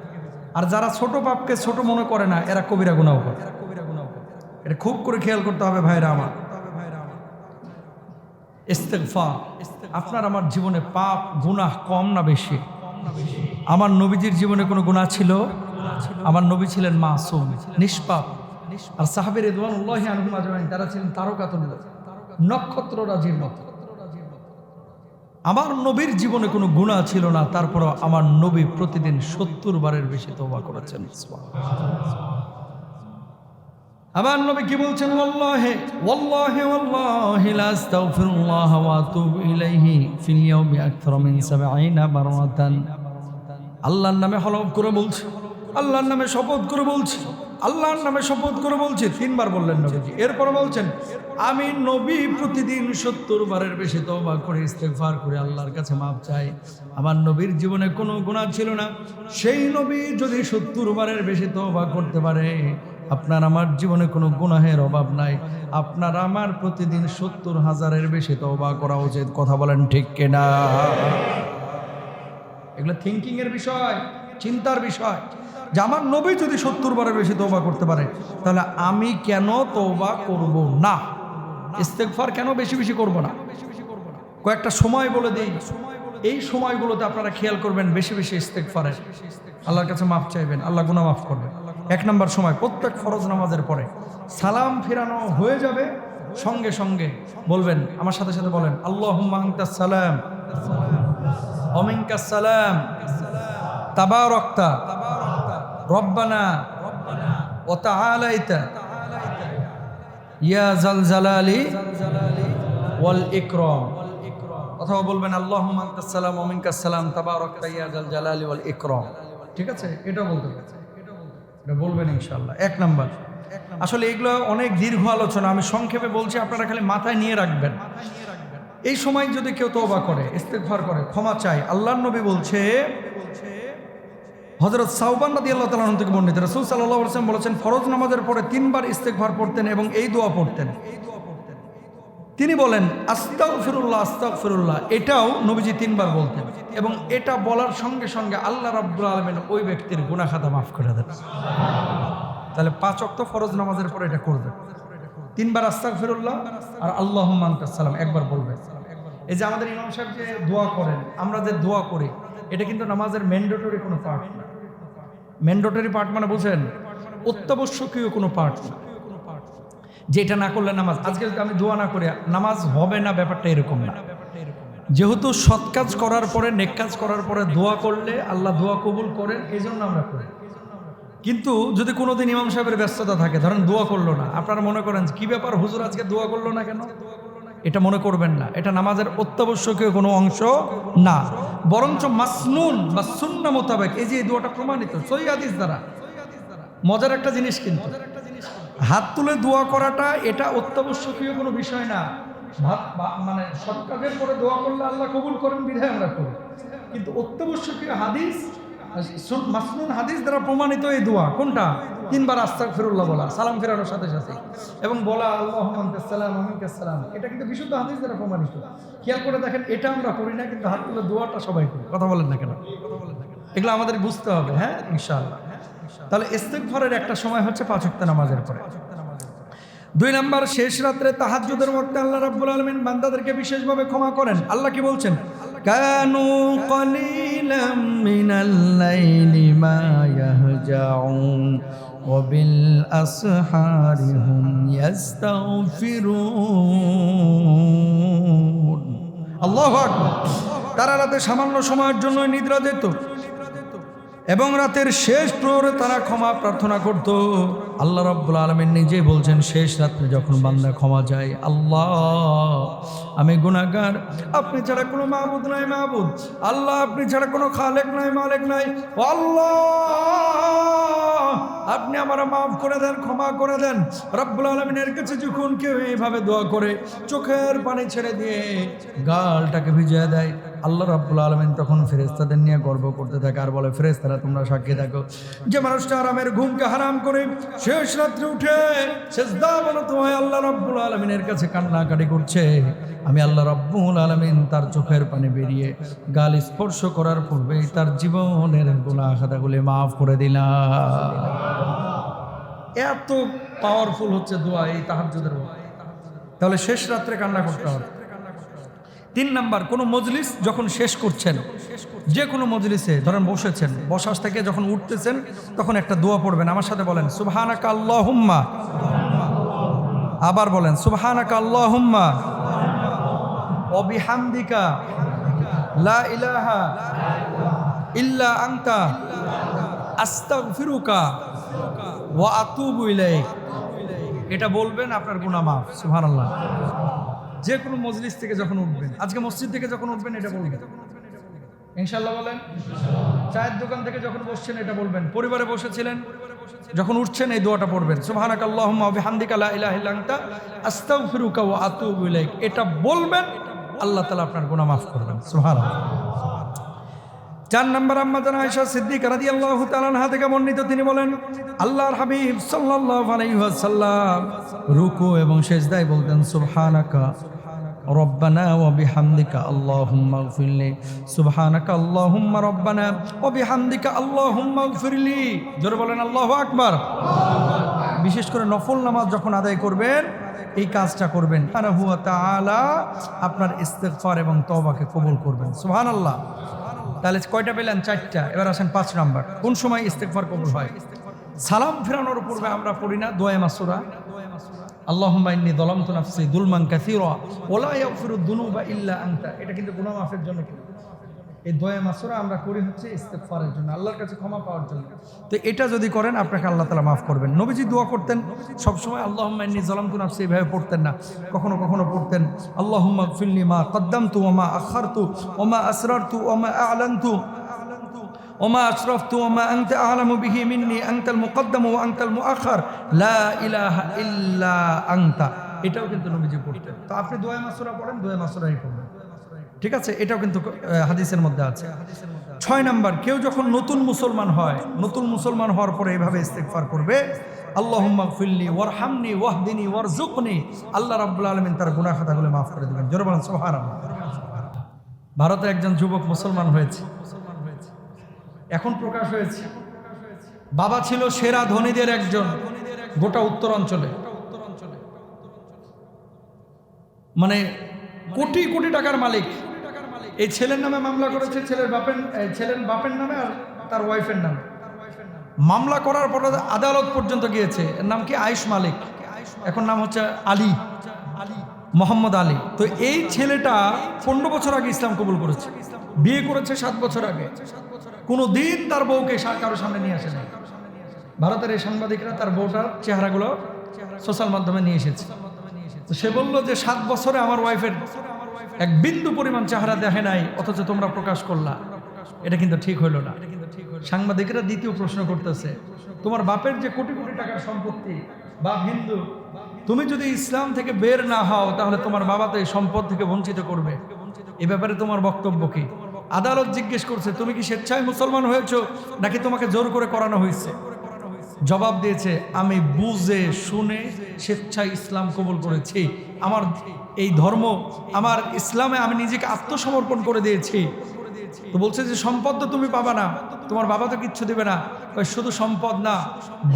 আর যারা ছোট পাপকে ছোট মনে করে না, এরা কবিরা গুনাহ করে। এটা খুব করে খেয়াল করতে হবে ভাইরা আমার। ইস্তেগফার, আপনার আমার জীবনে পাপ গুনাহ কম না বেশি? আমার নবীজির জীবনে কোনো গুনাহ ছিল? আমার নবী ছিলেন মাসুম, নিষ্পাপ। আর সাহাবী রিদওয়ানুল্লাহি আনহুম আজমাইন, তারা ছিলেন তারকাতুল্য, নক্ষত্ররাজির মতো। আমার নবীর জীবনে কোনো গুনাহ ছিল না, তারপরও আমার নবী প্রতিদিন 70 বারের বেশি তওবা করেছেন। আমার নবী কি বলছেন? ওয়াল্লাহি ওয়াল্লাহি ওয়াল্লাহি লা আস্তাগফিরুল্লাহ ওয়া আতুবু ইলাইহি ফিল ইয়াউমি আকতার মিন 70 মাররাতান। আল্লাহর নামে হলফ করে বলছি, আল্লাহর নামে শপথ করে বলছি, আল্লাহর নামে শপথ করে বলছি। 3 বার বললেন নবীজি। এরপর বলছেন, আমি নবী প্রতিদিন 70 বারের বেশি তওবা করে ইস্তেগফার করে আল্লাহর কাছে মাপ চাই। আমার নবীর জীবনে কোনো গুনাহ ছিল না। সেই নবী যদি 70 বারের বেশি তওবা করতে পারে, আপনার আমার জীবনে কোনো গুনাহের অভাব নাই। আপনার আমার প্রতিদিন 70,000-এর বেশি তওবা করা উচিত। কথা বলেন ঠিক কিনা? এগুলো থিঙ্কিং এর বিষয়। চিন্তার বিষয় যে আমার নবী যদি 70 বারের বেশি তওবা করতে পারে তাহলে আমি কেন তওবা করব না, ইস্তেগফার কেন বেশি বেশি করব না। কয়েকটা সময় বলে দেই, এই সময়গুলোতে আপনারা খেয়াল করবেন বেশি বেশি ইস্তেগফারের, আল্লাহর কাছে মাফ চাইবেন, আল্লাহ গুনাহ মাফ করবে। 1 নম্বর সময় প্রত্যেক ফরজ নামাজের পরে সালাম ফিরানো হয়ে যাবে, সঙ্গে সঙ্গে বলবেন, আমার সাথে সাথে বলেন, আল্লাহুম্মা আনতাস সালাম ওয়া মিনকাস সালাম তাবারাকতা রব্বানা ওয়া তাআলাইতা ইয়া যাল জালালি ওয়াল ইকরাম। অথবা বলবেন আল্লাহুম্মা আনতাস সালাম ওয়া মিনকাস সালাম তাবারাকতা ইয়া যাল জালালি ওয়াল ইকরাম। ঠিক আছে, এটা বলতে হবে, এটা বলবেন ইনশাআল্লাহ। 1 নাম্বার। আসলে এগুলো অনেক দীর্ঘ আলোচনা, আমি সংক্ষেপে বলছি, আপনারা খালি মাথায় নিয়ে রাখবেন। এই সময় যদি কেউ তওবা করে, ইস্তেগফার করে, ক্ষমা চায়, আল্লাহর নবী বলছে, হযরত সাওবান রাদিয়াল্লাহু তাআলা থেকে বর্ণিত, রাসূল সাল্লাল্লাহু আলাইহি ওয়াসাল্লাম বলেছেন ফরজ নামাজের পরে 3 বার ইস্তেগফার পড়তেন এবং এই দোয়া পড়তেন। তিনি বলেন আস্তাগফিরুল্লাহ আস্তাগফিরুল্লাহ, এটাও নবীজি 3 বার বলতেন এবং এটা বলার সঙ্গে সঙ্গে আল্লাহ রাব্বুল আলামিন ওই ব্যক্তির গুনাহ খাতা মাফ করে দেন। তাহলে 5 ওয়াক্ত ফরজ নামাজের পরে এটা করবে, 3 বার আস্তাগফিরুল্লাহ আর আল্লাহুম্মা আনতাস সালাম একবার বলবে। এই যে আমাদের ইমাম সাহেব যে দোয়া করেন, আমরা যে দোয়া করি, এটা কিন্তু নামাজের ম্যান্ডেটরি কোনো পার্ট না। ম্যান্ডেটরি পার্ট মানে বুঝেন, অত্যাবশ্যকীয় কোনো পার্ট না, যেটা না করলে নামাজ, আজকে যদি আমি দোয়া না করি নামাজ হবে না, ব্যাপারটা এরকম না। যেহেতু সৎ কাজ করার পরে, নেক কাজ করার পরে দোয়া করলে আল্লাহ দোয়া কবুল করেন, এই জন্য আমরা করি। কিন্তু যদি কোনোদিন ইমাম সাহেবের ব্যস্ততা থাকে, ধরেন দোয়া করলো না, আপনারা মনে করেন কি ব্যাপার হুজুর আজকে দোয়া করলো না কেন, এটা মনে করবেন না, এটা নামাজের অত্যাবশ্যকীয় কোনো অংশ না, বরঞ্চ মাসনুন বা সুন্নাহ মোতাবেক এই যে এই দোয়াটা প্রমাণিত সহিহ হাদিস দ্বারা। মজার একটা জিনিস, কিন্তু হাত তুলে দোয়া করাটা এটা অত্যাবশ্যকীয় কোনো বিষয় না, মানে সৎ কাজের পরে দোয়া করলে আল্লাহ কবুল করেন বিধায় আমরা করি। কিন্তু অত্যাবশ্যকীয় হাদিস, মাসনুন হাদিস দ্বারা প্রমাণিত এই দোয়া কোনটা? 3 বার আস্তাগফিরুল্লাহ বলা, সালাম ফেরানোর সাথে সাথে, এবং বলা আল্লাহুম্মা আনতাস সালাম ওয়া মিনকাস সালাম, এটা কিন্তু বিশুদ্ধ হাদিস দ্বারা প্রমাণিত। খেয়াল করে দেখেন, এটা আমরা করি না, কিন্তু হাত তুলে দোয়াটা সবাই করি। কথা বলেন না কেন? এগুলো আমাদের বুঝতে হবে, হ্যাঁ ইনশাআল্লাহ। তাহলে ইস্তেগফারের একটা সময় হচ্ছে 5 ওয়াক্ত নামাজের পরে। 2 নাম্বার, শেষ রাত্রে তাহাজ্জুদের ওয়াক্তে আল্লাহ রাব্বুল আলামিন বান্দাদেরকে বিশেষভাবে ক্ষমা করেন। আল্লাহ কি বলছেন? কানু কলিলাম মিনাল লাইলি মা ইয়াহজাউন ওয়া বিল আসহারি হুম ইস্তাগফিরুন। আল্লাহু আকবার। তারা রাতে সামান্য সময়ের জন্য নিদ্রা যেত এবং রাতের শেষ প্রহরে তারা ক্ষমা প্রার্থনা করত। আল্লাহ রাব্বুল আলামিন নিজেই বলছেন, শেষ রাত্রে যখন বান্দা ক্ষমা চায়, আল্লাহ আমি গুনাহগার, আপনি ছাড়া কোনো মাবুদ নাই মাবুদ, আল্লাহ আপনি ছাড়া কোনো খালেক নাই মালিক নাই, ও আল্লাহ আপনি আমারা মাফ করে দেন, ক্ষমা করে দেন। রাব্বুল আলামিনের কাছে যখন কেউ এইভাবে দোয়া করে, চোখের পানি ছেড়ে দিয়ে গালটাকে ভিজিয়ে দেয়, আল্লাহ রাব্বুল আলামিন তখন ফেরেশতাদের নিয়ে গর্ব করতে থাকে আর বলে, ফেরেশতারা তোমরা সাক্ষী থাকো, যে মানুষটা আরামের ঘুমকে হারাম করে শেষ রাত্রে উঠে সিজদা অবনত হয়ে আল্লাহ রাব্বুল আলামিনের কাছে কান্নাকাটি করছে, আমি আল্লাহ রাব্বুল আলামিন তার চোখের পানি বেরিয়ে গাল স্পর্শ করার পূর্বেই তার জীবনের গুনাহ খাতাগুলি মাফ করে দিলাম। এত পাওয়ারফুল হচ্ছে দোয়া এই তাহাজ্জুদের ওয়াক্তে। তাহলে শেষ রাত্রে কান্না করতে হবে। 3 নাম্বার, কোনো মজলিস যখন শেষ করছেন, যে কোনো মজলিসে ধরেন বসেছেন, বসাস থেকে যখন উঠতেছেন তখন একটা দোয়া পড়বেন। আমার সাথে বলেন সুবহানাকা আল্লাহুম্মা, আবার বলেন সুবহানাকা আল্লাহুম্মা ওয়া বিহামদিকা লা ইলাহা ইল্লা আনতা আস্তাগফিরুকা ওয়া আতুবু ইলাইক। এটা বলবেন, আপনার গুনাহ মাফ। সুবহানাল্লাহ। যে কোনো মজলিস থেকে যখন উঠবেন, আজকে মসজিদ থেকে যখন উঠবেন এটা বলবেন ইনশাআল্লাহ। বলেন চায়ের দোকান থেকে যখন বসছেন এটা বলবেন, পরিবারে বসেছিলেন যখন উঠছেন এই দোয়াটা পড়বেন, সুবহানাকা আল্লাহুম্মা ওয়া বিহামদিকা লা ইলাহা ইল্লা আনতা আস্তাগফিরুকা ওয়া আতুবু ইলাইক। এটা বলবেন, আল্লাহ তাআলা আপনার গুনাহ মাফ করবেন। সুবহানাল্লাহ। 4 নম্বর, আম্মা জান আয়েশা সিদ্দিকা রাদিয়াল্লাহু তাআলা আনহা থেকে বর্ণিত, তিনি বলেন, আল্লাহর হাবিব সাল্লাল্লাহু আলাইহি ওয়াসাল্লাম রুকু এবং সিজদায় বলতেন সুবহানাকা রব্বানা ওয়া বিহামদিকা আল্লাহুম্মা ইগফিরলি, সুবহানাকা আল্লাহুম্মা রব্বানা ওয়া বিহামদিকা আল্লাহুম্মা ইগফিরলি। জোরে বলেন আল্লাহু আকবার। বিশেষ করে নফল নামাজ যখন আদায় করবেন এই কাজটা করবেন, সুবহানাহু ওয়া তাআলা আপনার ইস্তিগফার এবং তওবাকে কবুল করবেন। সুবহানাল্লাহ। তাহলে কয়টা পেলেন? 4টা। এবার আসেন 5 নাম্বার। কোন সময় ইস্তিগফার কবুল হয়? সালাম ফেরানোর পূর্বে আমরা পড়ি না দোয়া মাসুরা, আল্লাহুম্মা ইন্নী যালামতু নাফসি যুলমান কাসীরা ওয়া লা ইয়াগফিরুদ যুনুবা ইল্লা আনতা। এটা কিন্তু গুনাহ মাফের জন্য করি। এই দোয়া মাসুরা আমরা করি হচ্ছে ইস্তিগফারের জন্য, আল্লাহর কাছে ক্ষমা পাওয়ার জন্য। তো এটা যদি করেন আপনাকে আল্লাহ তাআলা মাফ করবেন। নবীজি দোয়া করতেন সবসময় আল্লাহুম্মা ইন্নী যালামতু নাফসি, এভাবে পড়তেন না, কখনো কখনো পড়তেন আল্লাহুম্মা ইগফিরলি মা কদ্দামতু ওয়া মা আখারতু ওয়া মা আসরারতু ওয়া মা আ'লানতু ওমা আশরাফতু ওমা আনতা আ'লামু বিহি মিন্নি আনতাল মুকদ্দাম ওয়া আনতাল মুআখার লা ইলাহা ইল্লা আনতা। এটাও কিন্তু নবীজি পড়তেন। তো আপনি দোয়া মাসুরা পড়েন, দোয়া মাসুরাই পড়বেন, ঠিক আছে? এটাও কিন্তু হাদিসের মধ্যে আছে। 6 নাম্বার, কেউ যখন নতুন মুসলমান হয়, নতুন মুসলমান হওয়ার পরে এইভাবে ইস্তিগফার করবে, আল্লাহুম্মা ইগফিরলি ওয়ারহামনি ওয়াহদিনি ওয়ারযুকনি। আল্লাহ রাব্বুল আলামিন তার গুনাহ খাতাগুলো মাফ করে দিবেন। জোরে বলেন সুবহানাল্লাহ। ভারতে একজন যুবক মুসলমান হয়েছে, এখন প্রকাশ হয়েছে। বাবা ছিল সেরা ধনীদের একজন গোটা উত্তরাঞ্চলে, মানে কোটি কোটি টাকার মালিক। এই ছেলের নামে মামলা করেছে, ছেলের বাপের নামে আর তার ওয়াইফের নামে। মামলা করার পর আদালত পর্যন্ত গিয়েছে। এর নাম কি? আয়েশ মালিক, এখন নাম হচ্ছে আলী, মোহাম্মদ আলী। তো এই ছেলেটা 15 বছর আগে ইসলাম কবুল করেছে, বিয়ে করেছে 7 বছর আগে। কোনো দিন তার বউকে কারোর সামনে নিয়ে আসে নাই। ভারতের এই সাংবাদিকরা তার বউটার চেহারাগুলো সোশ্যাল মাধ্যমে নিয়ে এসেছে। তো সে বললো যে 7 বছরে আমার ওয়াইফের এক বিন্দু পরিমাণ চেহারা দেখে নাই, অথচ তোমরা প্রকাশ করলা। এটা কিন্তু ঠিক হইল না। সাংবাদিকরা দ্বিতীয় প্রশ্ন করতেছে, তোমার বাপের যে কোটি কোটি টাকার সম্পত্তি, বাপ হিন্দু, তুমি যদি ইসলাম থেকে বের না হও তাহলে তোমার বাবা তো এই সম্পদ থেকে বঞ্চিত করবে, এ ব্যাপারে তোমার বক্তব্য কি? আদালত জিজ্ঞেস করছে, তুমি কি স্বেচ্ছায় মুসলমান হয়েছো নাকি তোমাকে জোর করে করানো হয়েছে? জবাব দিয়েছে, আমি বুঝে শুনে স্বেচ্ছায় ইসলাম কবুল করেছি। আমার এই ধর্ম, আমার ইসলামে আমি নিজেকে আত্মসমর্পণ করে দিয়েছি। তো বলছে যে সম্পদ তো তুমি পাবা না, তোমার বাবা তো কিচ্ছু দেবে না। শুধু সম্পদ না,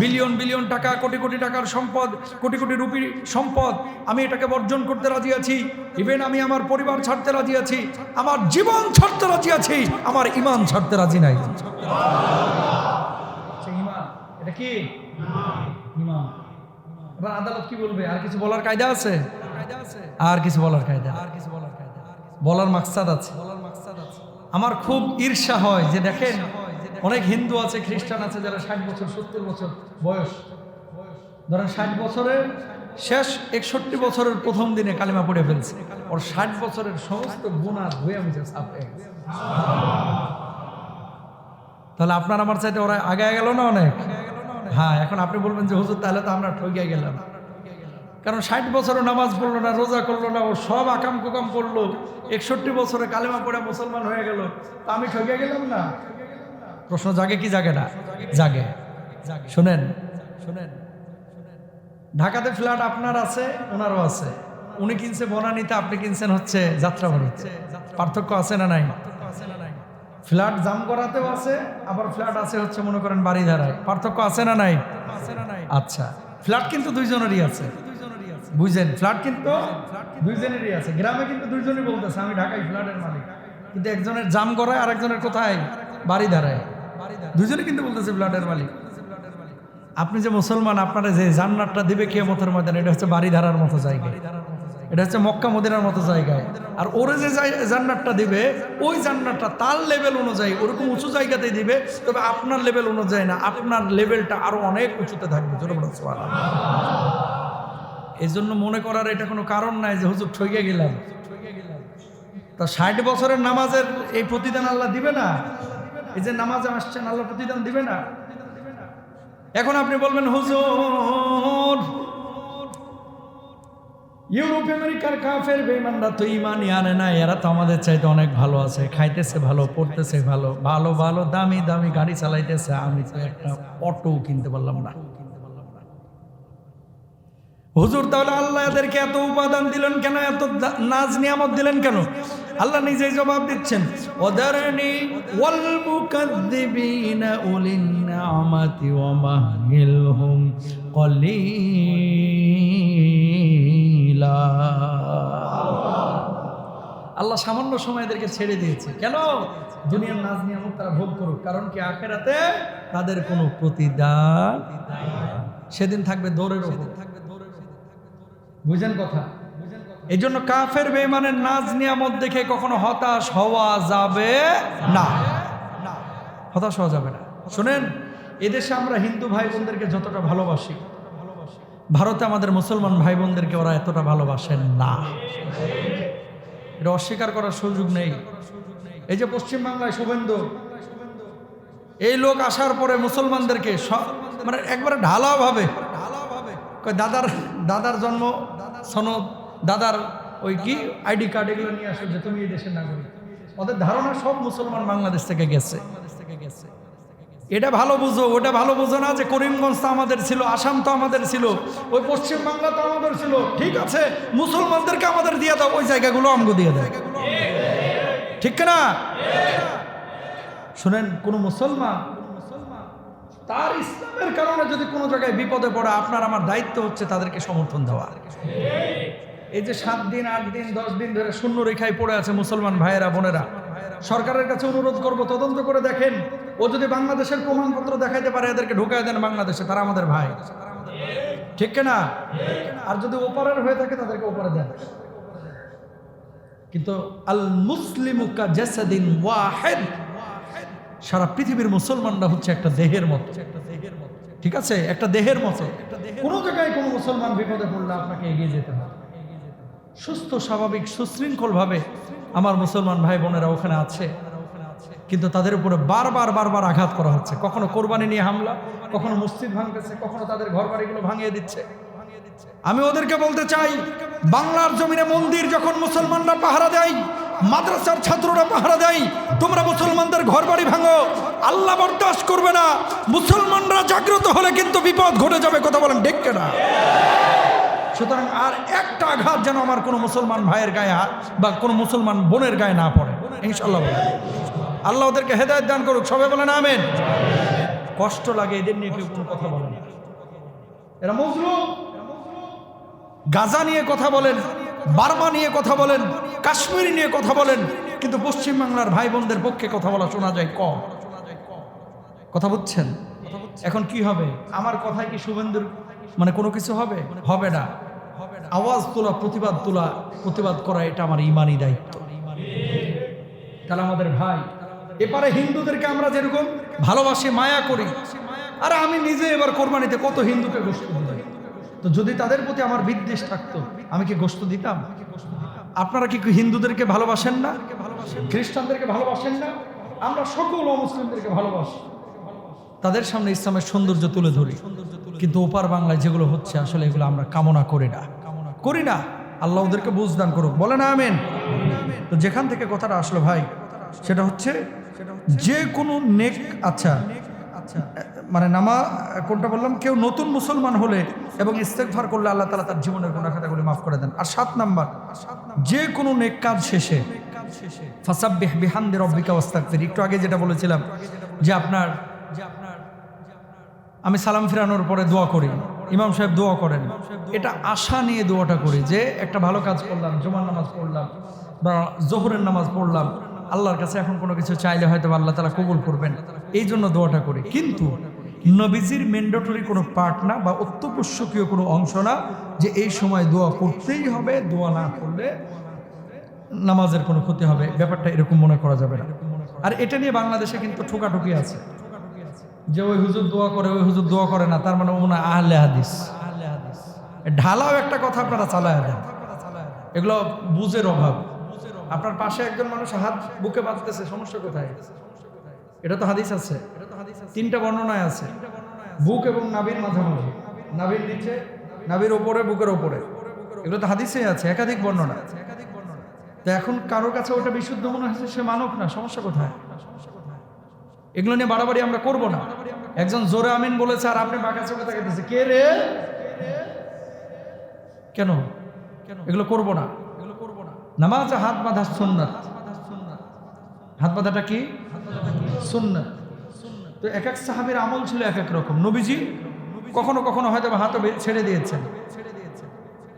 বিলিয়ন বিলিয়ন টাকা, কোটি কোটি টাকার সম্পদ, কোটি কোটি রুপির সম্পদ, আমি এটাকে বর্জন করতে রাজি আছি। ইভেন আমি আমার পরিবার ছাড়তে রাজি আছি, আমার জীবন ছাড়তে রাজি আছি, আমার ঈমান ছাড়তে রাজি নাই। এটা কি ঈমান? এবার আদালত কি বলবে? আর কিছু বলার কায়দা আছে? আর কিছু বলার কায়দা, বলার মাকসাদ আছে। আমার খুব ঈর্ষা হয় যে দেখেন অনেক হিন্দু আছে, খ্রিস্টান আছে যারা 60 বছর 70 বছর বয়স, ধরেন 60 বছরের শেষ 61 বছরের প্রথম দিনে কালিমা পড়ে ফেলছে, ওর 60 বছরের সমস্ত গুনাহ ধুয়ে মুছে সাফ হয়ে গেছে। তাহলে আপনার আমার চাইতে ওরা আগে গেল না অনেক? হ্যাঁ, এখন আপনি বলবেন যে হুজুর তাহলে তো আমরা ঠকিয়ে গেলাম, কারণ 60 বছরও নামাজ পড়লো না, রোজা করলো না, ও সব আকাম কুকাম করলো, 61 বছরে কালেমা পড়ে মুসলমান হয়ে গেল, তা আমি ঠকিয়ে গেলাম না? প্রশ্ন জাগে কি জাগে না? জাগে। শুনেন, ঢাকাতে ফ্ল্যাট আপনার আছে, ওনারও আছে। উনি কিনছে বনানীতে, আপনি কিনছেন হচ্ছে যাত্রাবাড়িতে। পার্থক্য আছে না নাই? ফ্ল্যাট জামগড়াতেও আছে, আবার ফ্ল্যাট আছে হচ্ছে মনে করেন বাড়িধারায়। পার্থক্য আছে না নাই? আচ্ছা, ফ্ল্যাট কিন্তু দুইজনেরই আছে, বুঝছেন? ফ্ল্যাট কিন্তু দুইজনেরই আছে। গ্রামে কিন্তু দুইজনই বলতেছে আমি ঢাকায় ফ্ল্যাটের মালিক, কিন্তু একজনের জামগড়ায় আর একজনের কোথায়? বাড়িধারায়। দুইজনে কিন্তু বলতেছে ফ্ল্যাটের মালিক। আপনি যে মুসলমান, আপনারা যে জান্নাতটা দিবে কিয়ামতের ময়দানে, এটা হচ্ছে বাড়িধারার মতো জায়গায়, এটা হচ্ছে মক্কা মদিনার মতো জায়গায়। আর ওরে যে জান্নাতটা দিবে, ওই জান্নাতটা তার লেভেল অনুযায়ী ওরকম উঁচু জায়গাতেই দিবে, তবে আপনার লেভেল অনুযায়ী না, আপনার লেভেলটা আরো অনেক উঁচুতে থাকবে। এই জন্য মনে করার এটা কোনো কারণ নাই যে হুজুর ঠকে গেলাম। তা 60 বছরের নামাজের এই প্রতিদান আল্লাহ দিবে না? এই যে নামাজে আসছেন, আল্লাহ প্রতিদান দিবে না? এখন আপনি বলবেন হুজুর ইউরোপ আমেরিকার কাফের বেঈমানরা তো ঈমানই আনে না, এরা তো আমাদের চাইতে অনেক ভালো আছে, খাইতেছে ভালো, পড়তেছে ভালো, ভালো ভালো দামি দামি গাড়ি চালাইতেছে, আমি তো একটা অটো কিনতে পারলাম না। হুজুর তাহলে আল্লাহ এদেরকে এত উপাদান দিলেন কেন, এত নাজ নিয়ামত দিলেন কেন? আল্লাহ নিজেই জবাব দিচ্ছেন, ওয়াদারনি ওয়াল মুকাদ্দিবিনা উলিন নি'মাতি ওয়া মাহহিলহুম কলিলা। আল্লাহ সামান্য সময় এদেরকে ছেড়ে দিয়েছে কেন? দুনিয়ার নাজ নিয়ামত তারা ভোগ করুক, কারণ কি আখিরাতে তাদের কোনো প্রতিদান সেদিন থাকবে দৌড়ের উপর। বুঝেন কথা? এই জন্য কাফের বেঈমানের নাজ নিয়ামত দেখে কখনো হতাশ হওয়া যাবে না, হতাশ হওয়া যাবে না। শুনেন, এদেশে আমরা হিন্দু ভাই বোনদেরকে যতটা ভালোবাসি, ভারতে আমাদের মুসলমান ভাই বোনদেরকে ওরা এতটা ভালোবাসেন না। এটা অস্বীকার করার সুযোগ নেই। এই যে পশ্চিমবাংলায় শুভেন্দু, এই লোক আসার পরে মুসলমানদেরকে মানে একবারে ঢালাও ভাবে দাদার জন্ম সনদ, দাদার ওই কি আইডি কার্ড, এগুলো নিয়ে আসো যে তুমি এই দেশের নাগরিক। ওদের ধারণা সব মুসলমান বাংলাদেশ থেকে গেছে। এটা ভালো বুঝো, ওটা ভালো বুঝো না যে করিমগঞ্জ তো আমাদের ছিল, আসাম তো আমাদের ছিল, ওই পশ্চিম বাংলা তো আমাদের ছিল। ঠিক আছে, মুসলমানদেরকে আমাদের দিয়ে দাও, ওই জায়গাগুলো আমগো দিয়ে দাও, ঠিক না? শুনেন, কোন মুসলমান তার ইসলামের কারণে যদি কোনো জায়গায় বিপদে পড়ে, আপনার আমার দায়িত্ব হচ্ছে তাদেরকে সমর্থন দেওয়া। এই যে 7 দিন 8 দিন 10 দিন ধরে শূন্য রেখায় পড়ে আছে মুসলমান ভাইয়েরা বোনেরা, সরকারের কাছে অনুরোধ করব, তদন্ত করে দেখেন, ও যদি বাংলাদেশের প্রমাণপত্র দেখাইতে পারে এদেরকে ঢুকায় দেন বাংলাদেশে, তারা আমাদের ভাই, ঠিক না? আর যদি ওপারের হয়ে থাকে তাদেরকে ওপারে দেন। কিন্তু আল মুসলিমু কা জাসাদিন ওয়াহিদ, সারা পৃথিবীর মুসলমানরা হচ্ছে একটা দেহের মতো, ঠিক আছে? একটা দেহের মতো। কোনো জায়গায় কোনো মুসলমান বিপদে পড়লে আপনাকে এগিয়ে যেতে হবে। সুস্থ স্বাভাবিক সুশৃঙ্খল ভাবে আমার মুসলমান ভাই বোনেরা ওখানে আছে, কিন্তু তাদের উপরে বারবার আঘাত করা হচ্ছে। কখনো কোরবানি নিয়ে হামলা, কখনো মসজিদ ভাঙতেছে, কখনো তাদের ঘর বাড়িগুলো ভাঙিয়ে দিচ্ছে। আমি ওদেরকে বলতে চাই, বাংলার জমিনে মন্দির যখন মুসলমানরা পাহারা দেয়, মাদ্রাসার ছাত্ররা পাহারা দেয়, তোমরা মুসলমানদের ঘর বাড়ি ভাঙো, আল্লাহ বরদাস্ত করবে না। মুসলমানরা জাগ্রত হলে কিন্তু বিপদ ঘটে যাবে। কথা বলেন ঠিক কিনা? সুতরাং আর একটা আঘাত যেন আমার কোনো মুসলমান ভাইয়ের গায়ে বা কোনো মুসলমান বোনের গায়ে না পড়ে, ইনশাআল্লাহ। আল্লাহ ওদেরকে হেদায়েত দান করুক, সবাই বলেন আমিন। কষ্ট লাগে এদের নিয়ে কেউ কোনো কথা বলে না। এরা মজলুম। গাজা নিয়ে কথা বলেন, বার্মা নিয়ে কথা বলেন, কাশ্মীর নিয়ে কথা বলেন, কিন্তু পশ্চিমবাংলার ভাই বোনদের পক্ষে কথা বলা শোনা যায় কম। কথা বুঝছেন? এখন কি হবে? আমার কথায় কি শুভেন্দুর মানে কোনো কিছু হবে? হবে না। আওয়াজ তোলা, প্রতিবাদ করা, এটা আমার ইমানি দায়িত্ব। তাহলে আমাদের ভাই, এপারে হিন্দুদেরকে আমরা যেরকম ভালোবাসি, মায়া করি, আর আমি নিজে এবার কোরবানিতে কত হিন্দুকে গোশত দিই, তো যদি তাদের প্রতি আমার বিদ্বেষ থাকতো আমি কি গোশত দিতাম? আপনারা কি হিন্দুদেরকে ভালোবাসেন না? খ্রিস্টানদেরকে ভালোবাসেন না? আমরা সকল অমুসলিমদেরকে ভালোবাসি, তাদের সামনে ইসলামের সৌন্দর্য তুলে ধরি, কিন্তু ওপার বাংলায় যেগুলো হচ্ছে আসলে এগুলো আমরা কামনা করি না। আল্লাহ ওদেরকে বুঝদান করুক, বলে না আমিন। তো যেখান থেকে কথাটা আসলো ভাই, সেটা হচ্ছে যে কোনো নেক, আচ্ছা মানে কোনটা বললাম, কেউ নতুন মুসলমান হলে এবং ইস্তেগফার করলে আল্লাহ তাআলা তার জীবনের গুনাহ খাতাগুলি মাফ করে দেন। আর 7 নাম্বার, যে কোনো নেক কাজ শেষে ফাসাব্বিহ বিহামদি রাব্বিকা ওয়াস্তাগফির। একটু আগে যেটা বলেছিলাম যে আপনার আমি সালাম ফিরানোর পরে দোয়া করি, ইমাম সাহেব দোয়া করেন, এটা আশা নিয়ে দোয়াটা করি যে একটা ভালো কাজ করলাম, জুমার নামাজ পড়লাম বা জোহরের নামাজ পড়লাম, আল্লাহর কাছে এখন কোনো কিছু চাইলে হয়তো আল্লাহ তাআলা কবুল করবেন, এই জন্য দোয়াটা করি। কিন্তু নবীজির ম্যান্ডেটরি কোনো পার্ট না বা অত্যাবশ্যকীয় কোনো অংশ না যে এই সময় দোয়া করতেই হবে, দোয়া না করলে নামাজের কোনো ক্ষতি হবে, ব্যাপারটা এরকম মনে করা যাবে না। আর এটা নিয়ে বাংলাদেশে কিন্তু ঠোকাঠুকি আছে যে ওই হুজুর দোয়া করে, ওই হুজুর দোয়া করে না, তার মানে মনে হয় আহলে হাদিস। ঢালাও একটা কথা আপনারা চালায় দেন, এগুলো বুঝের অভাব। আপনার পাশে একজন মানুষ হাত বুকে বাঁধতেছে, সমস্যা কোথায়? এটা তো হাদিস আছে, 3টা বর্ণনায় আছে, বুক এবং নাভির মাঝামাঝি, নাভির নিচে, নাভির ওপরে, বুকের ওপরে, এগুলো তো হাদিসেই আছে, একাধিক বর্ণনা। তো এখন কারোর কাছে ওটা বিশুদ্ধ মনে হচ্ছে, সে মানব না, সমস্যা কোথায়? এগুলো নিয়ে বাড়াবাড়ি আমরা করব না। একজন জোরে আমিন বলেছে আর আপনি বাঁকা চোখে তাকাইতেছে, কে রে? কেন? এগুলো করব না। নামাজে হাত বাঁধা সুন্নাত। হাত বাঁধাটা কি? সুন্নাত। তো এক এক সাহাবীর আমল ছিল এক এক রকম। নবীজি কখনো কখনো হয়তো হাতও ছেড়ে দিয়েছেন।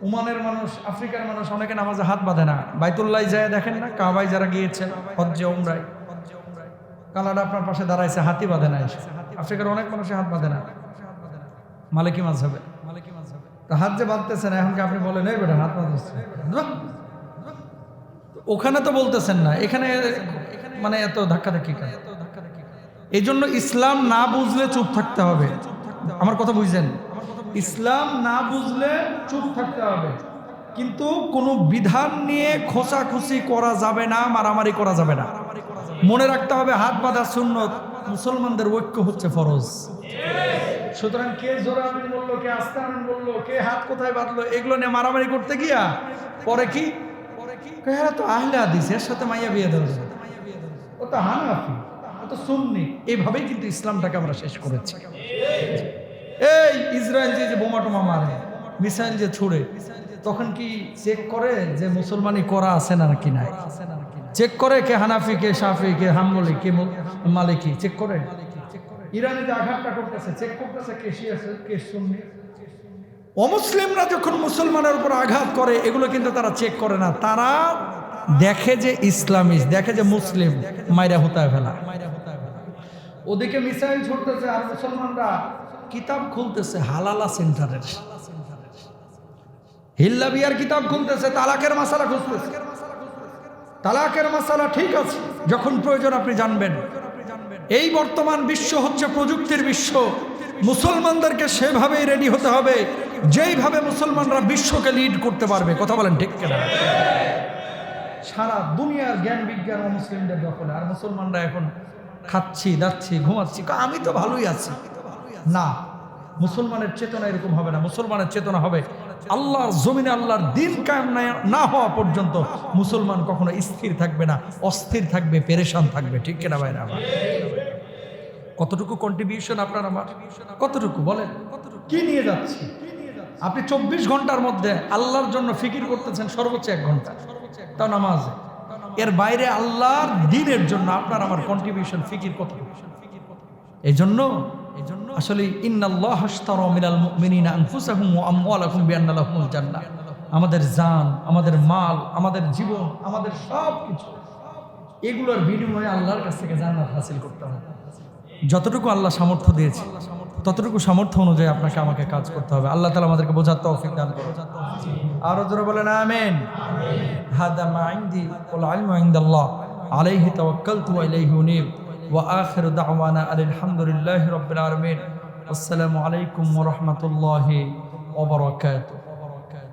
ওমানের মানুষ, আফ্রিকার মানুষ অনেকে নামাজে হাত বাঁধে না। বাইতুল্লাহ যায় দেখেন না, কাবায় যারা গিয়েছেন হজ্জে উমরায়, কানাডা আপনার পাশে দাঁড়াইছে, হাতই বাঁধে না। আফ্রিকার অনেক মানুষের হাত বাঁধে না, মালিকি মাযহাবে। তো হাত যে বাঁধতেছেন, এখন কি আপনি বলেন এই বেটা হাত বাঁধতেছে? ওখানে তো বলতেছেন না, এখানে মানে এত ধাক্কাধাক্কি কেন? এই জন্য ইসলাম না বুঝলে চুপ থাকতে হবে। আমার কথা বুঝছেন? ইসলাম না বুঝলে চুপ থাকতে হবে, কিন্তু কোনো বিধান নিয়ে খোঁচাখুচি করা যাবে না, মারামারি করা যাবে না। মনে রাখতে হবে হাত বাঁধা সুন্নত, মুসলমানদের ঐক্য হচ্ছে ফরজ। সুতরাং কে জোরে আমিন বললো, কে আস্তে আমিন বললো, কে হাত কোথায় বাঁধলো, এগুলো নিয়ে মারামারি করতে গিয়া পরে কি হ্যাঁ তো আহলে হাদিস, এর সাথে মাইয়া বিয়ে দেওয়া যাবে, ও তো হানাফি, ও তো সুন্নি। এইভাবেই কিন্তু ইসলামটাকে আমরা শেষ করেছি। এই ইসরায়েল যে বোমা টোমা মারে, মিসাইল যে ছুড়ে, তখন কি চেক করে যে মুসলমানি করা আছে না কি নাই? চেক করে কে হানাফি, কে শাফি, কে হাম্বলি, কে মালিকি, চেক করে। ইরানে যে আঘাতটা করতেছে, চেক করতেছে কে শিয়া কে সুন্নি। অমুসলিমরা যখন মুসলমানের উপর আঘাত করে, এগুলো কিন্তু তারা চেক করে না। তারা দেখে যে ইসলামিস্ট, দেখে যে মুসলিম, মাইরা হুতায় ফেলা। ওদিকে মিসাইল ছুটতেছে আর মুসলমানরা কিতাব খুলতেছে হালালা সেন্টারের, হিল্লা বিয়ার কিতাব খুলতেছে, তালাকের মাসালা খুঁজতেছে। তালাকের মাসালা ঠিক আছে, যখন প্রয়োজন আপনি জানবেন। এই বর্তমান বিশ্ব হচ্ছে প্রযুক্তির বিশ্ব। মুসলমানদেরকে সেভাবেই রেডি হতে হবে যেইভাবে মুসলমানরা বিশ্বকে লিড করতে পারবে। কথা বলেন ঠিক কিনা? সারা দুনিয়ার জ্ঞান বিজ্ঞান ও মুসলিমদের দখলে, আর মুসলমানরা এখন খাচ্ছি, দাচ্ছি, ঘুমাচ্ছি, আমি তো ভালোই আছি। না, মুসলমানের চেতনা এরকম হবে না। মুসলমানের চেতনা হবে আল্লাহর জমিনে আল্লাহর দিন কায়েম না হওয়া পর্যন্ত মুসলমান কখনো স্থির থাকবে না, অস্থির থাকবে, পেরেশান থাকবে। ঠিক কিনা ভাইরা আমার? কতটুকু কন্ট্রিবিউশন আপনার আমার? কতটুকু বলেন? কি নিয়ে যাচ্ছি? আপনি 24 ঘন্টার মধ্যে আল্লাহর জন্য ফিকির করতেছেন সর্বোচ্চ 1 ঘন্টা, তাও নামাজ। এর বাইরে আল্লাহর দ্বীনের জন্য আপনার আমার কন্ট্রিবিউশন, ফিকির কতটুকু? এই জন্য আসলে ইন্নাল্লাহা আশতারা মিনাল মুমিনিনা আনফুসাহুম ওয়া আমওয়ালাহুম বিআন্না লাহুমুল জান্নাহ। আমাদের জান, আমাদের মাল, আমাদের জীবন, আমাদের সব কিছু, এগুলোর বিনিময়ে আল্লাহর কাছ থেকে জান্নাত হাসিল করতে হবে। যতটুকু আল্লাহ সামর্থ্য দিয়েছে, ততটুকু সামর্থ্য অনুযায়ী আপনাকে আমাকে কাজ করতে হবে। আল্লাহ তাআলা আমাদেরকে বোঝার তৌফিক দান করুন। আরো জোরে বলেন আমিন। হাদা মা ইনদি ওয়াল ইলমু ইনদাল্লাহ আলাইহি তাওয়াক্কালতু ওয়া ইলাইহি উনীব। ওয়া আখিরু দাওয়ানা আলহামদুলিল্লাহি রাব্বিল আলামিন। আসসালামু আলাইকুম ওয়া রাহমাতুল্লাহি ওয়া বারাকাতুহু।